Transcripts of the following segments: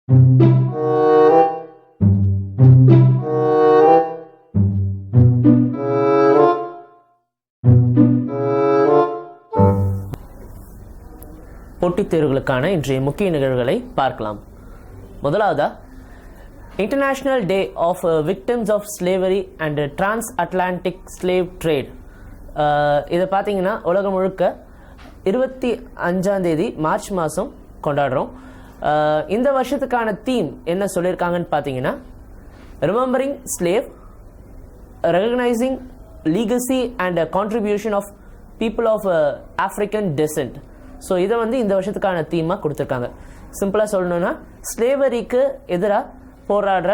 போட்டித் தேர்வுகளுக்கான இன்றைய முக்கிய நிகழ்வுகளை பார்க்கலாம். முதலாவதா, international day of victims of slavery and transatlantic slave trade. இதை பார்த்தீங்கன்னா உலகம் முழுக்க 25 மார்ச் மாதம் கொண்டாடுறோம். இந்த வருஷத்துக்கான தீம் என்ன சொல்லியிருக்காங்கன்னு பார்த்தீங்கன்னா, remembering slave, recognising legacy and contribution of people of African descent. So இதை இந்த வருஷத்துக்கான தீமாக கொடுத்துருக்காங்க. சிம்பிளாக சொல்லணும்னா, ஸ்லேவரிக்கு எதிராக போராடுற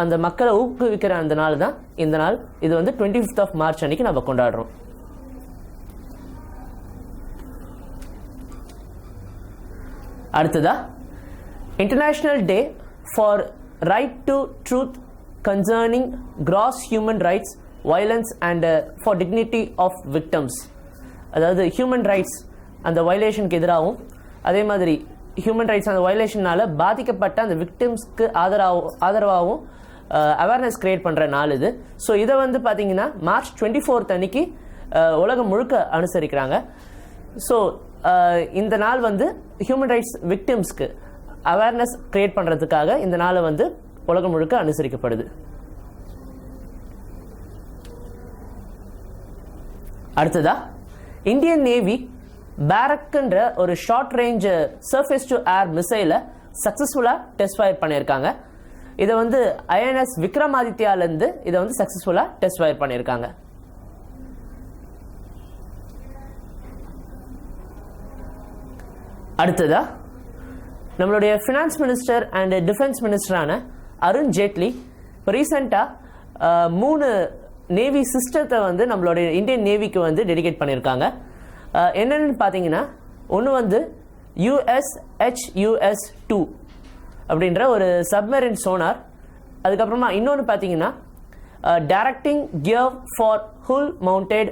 அந்த மக்களை ஊக்குவிக்கிற அந்த நாள் தான் இந்த நாள். இது 25 மார்ச் அன்னைக்கு நம்ம கொண்டாடுறோம். அடுத்ததா, international day for right to truth concerning gross human rights, violence and for dignity of victims. அதாவது ஹியூமன் ரைட்ஸ் அந்த வயலேஷனுக்கு எதிராகவும், அதே மாதிரி ஹியூமன் ரைட்ஸ் அந்த வயலேஷனால் பாதிக்கப்பட்ட அந்த விக்டிம்ஸ்க்கு ஆதரவாகவும் அவேர்னஸ் கிரியேட் பண்ணுற நாள் இது. ஸோ இதை பார்த்தீங்கன்னா மார்ச் 24 அன்னைக்கு உலகம் முழுக்க அனுசரிக்கிறாங்க. ஸோ இந்த நாள் ஹியூமன் ரைட்ஸ் விக்டிம்ஸ்க்கு அவேர்னஸ் கிரியேட் பண்ணுறதுக்காக இந்த நாள் உலகம் முழுக்க அனுசரிக்கப்படுது. அடுத்ததா, இந்தியன் நேவி பேரக்ன்ற ஒரு short range surface to air மிசைலை சக்ஸஸ்ஃபுல்லாக டெஸ்ட் ஃபயர் பண்ணியிருக்காங்க. இதை ஐஎன்எஸ் விக்ரமாதித்யாலேருந்து இதை சக்ஸஸ்ஃபுல்லாக டெஸ்ட் ஃபயர் பண்ணியிருக்காங்க. அடுத்ததா, நம்மளுடைய ஃபினான்ஸ் மினிஸ்டர் அண்ட் டிஃபென்ஸ் மினிஸ்டரான அருண் ஜேட்லி இப்போ ரீசெண்டாக 3 நேவி சிஸ்டத்தை நம்மளுடைய இந்தியன் நேவிக்கு டெடிகேட் பண்ணியிருக்காங்க. என்னென்னு பார்த்தீங்கன்னா, ஒன்று USHUS-2 அப்படின்ற ஒரு சப்மரின் சோனார். அதுக்கப்புறமா இன்னொன்று பார்த்தீங்கன்னா directing gear for who'll mounted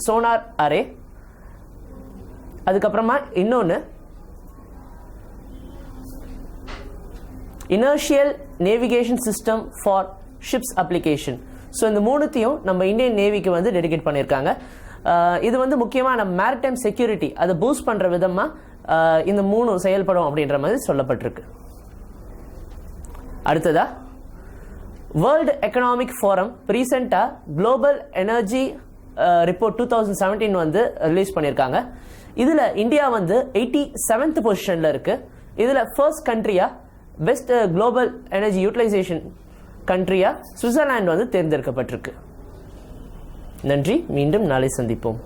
sonar array. அதுக்கப்புறமா இன்னொன்று inertial navigation system for ships application. So இந்த 3த்தையும் நம்ம இந்தியன் நேவிக்கு டெடிகேட் பண்ணியிருக்காங்க. இது முக்கியமாக நம்ம மேரிடைம் செக்யூரிட்டி அதை பூஸ்ட் பண்ணுற விதமாக இந்த 3 செயல்படும் அப்படின்ற மாதிரி சொல்லப்பட்டிருக்கு. அடுத்ததா, வேர்ல்டு எக்கனாமிக் ஃபோரம் ரீசெண்டாக குளோபல் எனர்ஜி ரிப்போர்ட் 2017 ரிலீஸ் பண்ணியிருக்காங்க. இதில் இந்தியா 87th பொசிஷனில் இருக்குது. இதில் ஃபர்ஸ்ட் கண்ட்ரியாக பெஸ்ட் குளோபல் எனர்ஜி யூட்டிலைசேஷன் கண்ட்ரியாக சுவிட்சர்லாந்து தேர்ந்தெடுக்கப்பட்டிருக்கு. நன்றி. மீண்டும் நாளை சந்திப்போம்.